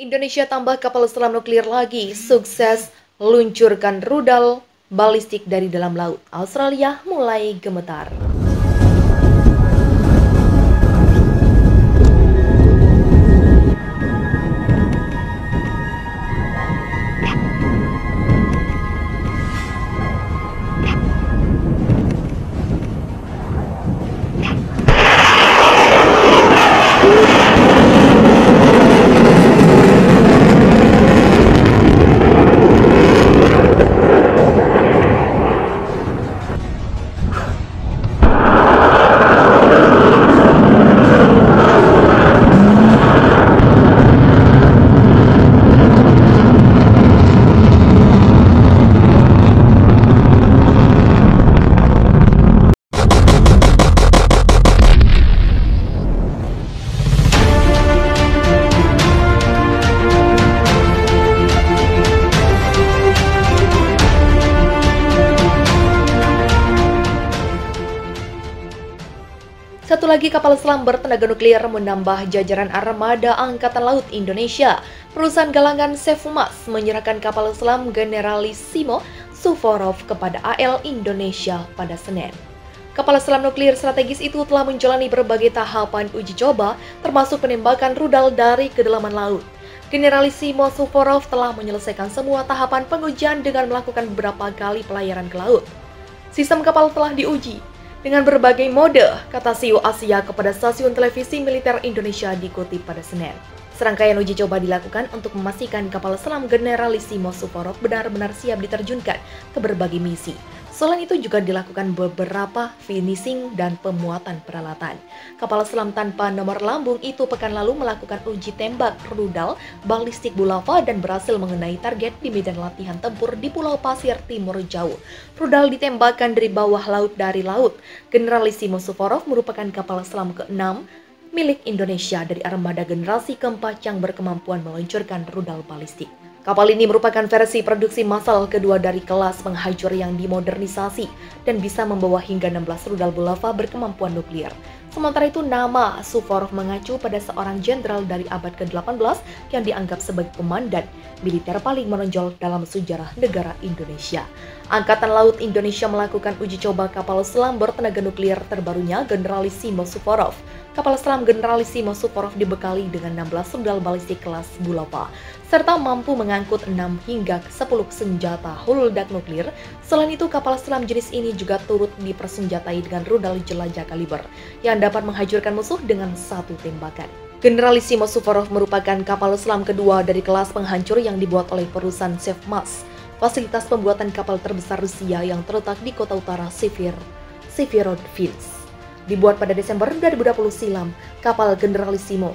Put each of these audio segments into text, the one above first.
Indonesia tambah kapal selam nuklir lagi, sukses luncurkan rudal balistik dari dalam laut. Australia mulai gemetar. Satu lagi kapal selam bertenaga nuklir menambah jajaran armada Angkatan Laut Indonesia. Perusahaan galangan Sefmas menyerahkan kapal selam Generalissimo Suvorov kepada AL Indonesia pada Senin. Kapal selam nuklir strategis itu telah menjalani berbagai tahapan uji coba, termasuk penembakan rudal dari kedalaman laut. Generalissimo Suvorov telah menyelesaikan semua tahapan pengujian dengan melakukan beberapa kali pelayaran ke laut. Sistem kapal telah diuji dengan berbagai mode, kata CEO Asia kepada stasiun televisi militer Indonesia dikutip pada Senin. Serangkaian uji coba dilakukan untuk memastikan kapal selam Generalissimo Suvorov benar-benar siap diterjunkan ke berbagai misi. Selain itu juga dilakukan beberapa finishing dan pemuatan peralatan. Kapal selam tanpa nomor lambung itu pekan lalu melakukan uji tembak rudal balistik Bulava dan berhasil mengenai target di medan latihan tempur di Pulau Pasir Timur Jauh. Rudal ditembakkan dari bawah laut dari laut. Generalissimo Suvorov merupakan kapal selam ke-6 milik Indonesia dari armada generasi keempat yang berkemampuan meluncurkan rudal balistik. Kapal ini merupakan versi produksi massal kedua dari kelas penghajur yang dimodernisasi dan bisa membawa hingga 16 rudal Bulava berkemampuan nuklir. Sementara itu, nama Suvorov mengacu pada seorang jenderal dari abad ke-18 yang dianggap sebagai komandan militer paling menonjol dalam sejarah negara Indonesia. Angkatan Laut Indonesia melakukan uji coba kapal selam bertenaga nuklir terbarunya Generalissimo Suvorov. Kapal selam Generalissimo Suvorov dibekali dengan 16 rudal balistik kelas Bulava, serta mampu mengangkut 6 hingga 10 senjata huludak nuklir. Selain itu, kapal selam jenis ini juga turut dipersenjatai dengan rudal jelajah kaliber yang dapat menghancurkan musuh dengan satu tembakan. Generalissimo Suvorov merupakan kapal selam kedua dari kelas penghancur yang dibuat oleh perusahaan Sefmas, fasilitas pembuatan kapal terbesar Rusia yang terletak di kota utara Severodvinsk. Dibuat pada Desember 2020 silam, kapal Generalissimo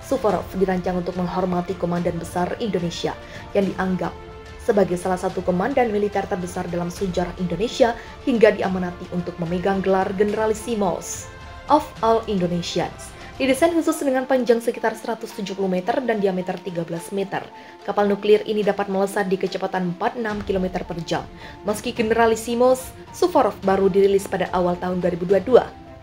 Suvorov dirancang untuk menghormati Komandan Besar Indonesia yang dianggap sebagai salah satu komandan militer terbesar dalam sejarah Indonesia hingga diamanati untuk memegang gelar Generalissimos of all Indonesians. Didesain khusus dengan panjang sekitar 170 meter dan diameter 13 meter. Kapal nuklir ini dapat melesat di kecepatan 46 km per jam. Meski Generalissimos Suvorov baru dirilis pada awal tahun 2022,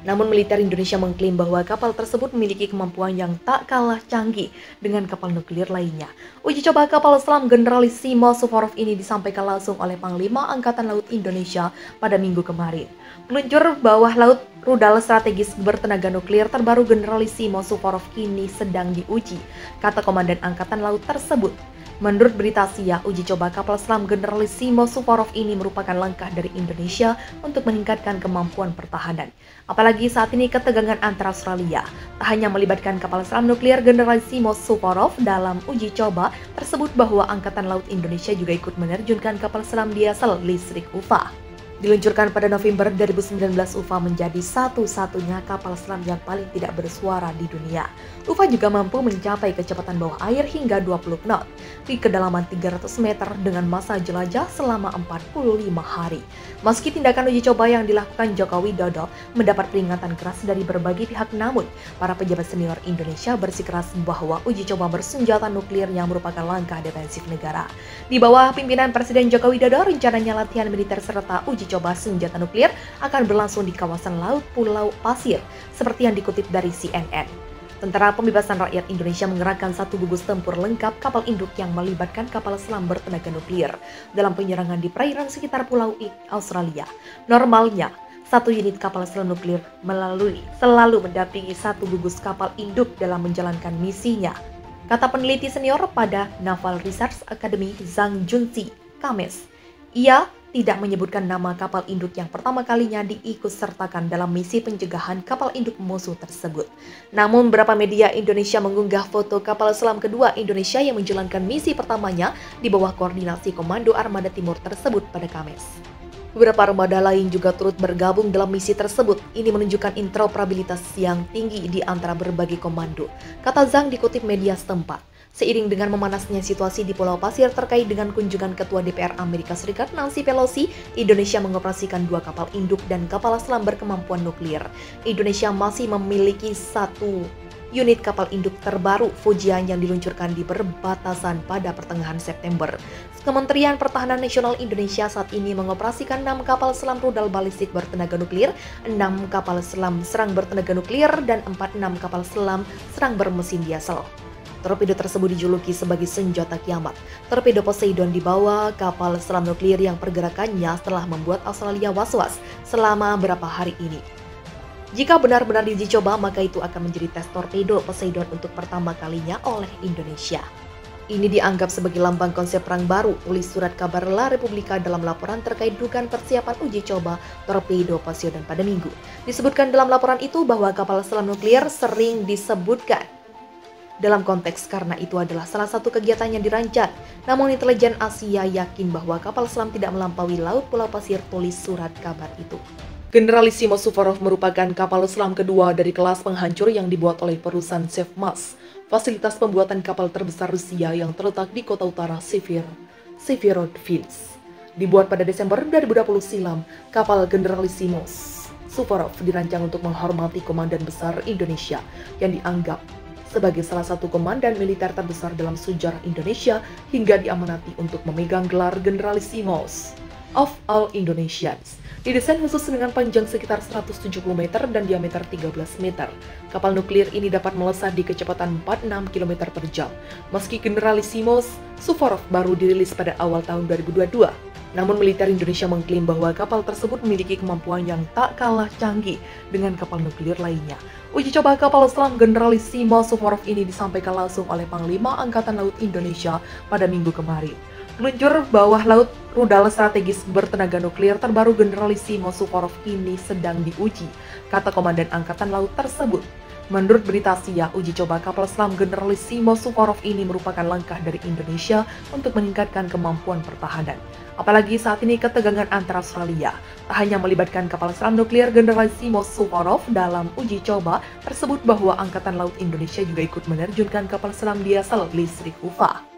namun militer Indonesia mengklaim bahwa kapal tersebut memiliki kemampuan yang tak kalah canggih dengan kapal nuklir lainnya. Uji coba kapal selam Generalissimo Suvorov ini disampaikan langsung oleh Panglima Angkatan Laut Indonesia pada Minggu kemarin. Peluncur bawah laut rudal strategis bertenaga nuklir terbaru Generalissimo Suvorov kini sedang diuji, kata Komandan Angkatan Laut tersebut. Menurut berita Asia, uji coba kapal selam Generalissimo Suvorov ini merupakan langkah dari Indonesia untuk meningkatkan kemampuan pertahanan. Apalagi saat ini ketegangan antara Australia tak hanya melibatkan kapal selam nuklir Generalissimo Suvorov dalam uji coba tersebut, bahwa Angkatan Laut Indonesia juga ikut menerjunkan kapal selam diesel listrik UFA. Diluncurkan pada November 2019, UFA menjadi satu-satunya kapal selam yang paling tidak bersuara di dunia. UFA juga mampu mencapai kecepatan bawah air hingga 20 knot di kedalaman 300 meter dengan masa jelajah selama 45 hari. Meski tindakan uji coba yang dilakukan Joko Widodo mendapat peringatan keras dari berbagai pihak, namun para pejabat senior Indonesia bersikeras bahwa uji coba bersenjata nuklir yang merupakan langkah defensif negara. Di bawah pimpinan Presiden Joko Widodo, rencananya latihan militer serta uji coba senjata nuklir akan berlangsung di kawasan laut Pulau Pasir, seperti yang dikutip dari CNN. Tentara Pembebasan Rakyat Indonesia mengerahkan satu gugus tempur lengkap kapal induk yang melibatkan kapal selam bertenaga nuklir dalam penyerangan di perairan sekitar Pulau Australia. Normalnya, satu unit kapal selam nuklir selalu mendampingi satu gugus kapal induk dalam menjalankan misinya, kata peneliti senior pada Naval Research Academy Zhang Junzi, Kamis. Ia tidak menyebutkan nama kapal induk yang pertama kalinya diikutsertakan dalam misi pencegahan kapal induk musuh tersebut. Namun, beberapa media Indonesia mengunggah foto kapal selam kedua Indonesia yang menjalankan misi pertamanya di bawah koordinasi Komando Armada Timur tersebut pada Kamis. Beberapa armada lain juga turut bergabung dalam misi tersebut. Ini menunjukkan interoperabilitas yang tinggi di antara berbagai komando, kata Zhang dikutip media setempat. Seiring dengan memanasnya situasi di Pulau Pasir terkait dengan kunjungan Ketua DPR Amerika Serikat Nancy Pelosi, Indonesia mengoperasikan 2 kapal induk dan kapal selam berkemampuan nuklir. Indonesia masih memiliki satu unit kapal induk terbaru Fujian yang diluncurkan di perbatasan pada pertengahan September. Kementerian Pertahanan Nasional Indonesia saat ini mengoperasikan 6 kapal selam rudal balistik bertenaga nuklir, 6 kapal selam serang bertenaga nuklir, dan 46 kapal selam serang bermesin diesel. Torpedo tersebut dijuluki sebagai senjata kiamat. Torpedo Poseidon dibawa kapal selam nuklir yang pergerakannya telah membuat Australia was-was selama beberapa hari ini. Jika benar-benar diuji coba, maka itu akan menjadi tes torpedo Poseidon untuk pertama kalinya oleh Indonesia. Ini dianggap sebagai lambang konsep perang baru, tulis surat kabar La Repubblica dalam laporan terkait dugaan persiapan uji coba torpedo Poseidon pada Minggu. Disebutkan dalam laporan itu bahwa kapal selam nuklir sering disebutkan dalam konteks karena itu adalah salah satu kegiatan yang dirancang. Namun intelijen Asia yakin bahwa kapal selam tidak melampaui Laut Pulau Pasir, tulis surat kabar itu. Generalissimo Suvorov merupakan kapal selam kedua dari kelas penghancur yang dibuat oleh perusahaan Sevmas, fasilitas pembuatan kapal terbesar Rusia yang terletak di kota utara Severodvinsk. Dibuat pada Desember 2020 silam, kapal Generalissimo Suvorov dirancang untuk menghormati Komandan Besar Indonesia yang dianggap sebagai salah satu komandan militer terbesar dalam sejarah Indonesia hingga diamanati untuk memegang gelar Generalissimos of all Indonesians. Didesain khusus dengan panjang sekitar 170 meter dan diameter 13 meter. Kapal nuklir ini dapat melesat di kecepatan 46 km per jam. Meski Generalissimos Suvorov baru dirilis pada awal tahun 2022, namun militer Indonesia mengklaim bahwa kapal tersebut memiliki kemampuan yang tak kalah canggih dengan kapal nuklir lainnya. Uji coba kapal selam Generalissimo Suvorov ini disampaikan langsung oleh Panglima Angkatan Laut Indonesia pada Minggu kemarin. Peluncur bawah laut rudal strategis bertenaga nuklir terbaru Generalissimo Suvorov ini sedang diuji, kata Komandan Angkatan Laut tersebut. Menurut berita Asia, uji coba kapal selam Generalissimo Suvorov ini merupakan langkah dari Indonesia untuk meningkatkan kemampuan pertahanan. Apalagi saat ini ketegangan antara Australia tak hanya melibatkan kapal selam nuklir Generalissimo Suvorov dalam uji coba tersebut, bahwa Angkatan Laut Indonesia juga ikut menerjunkan kapal selam diesel listrik UFA.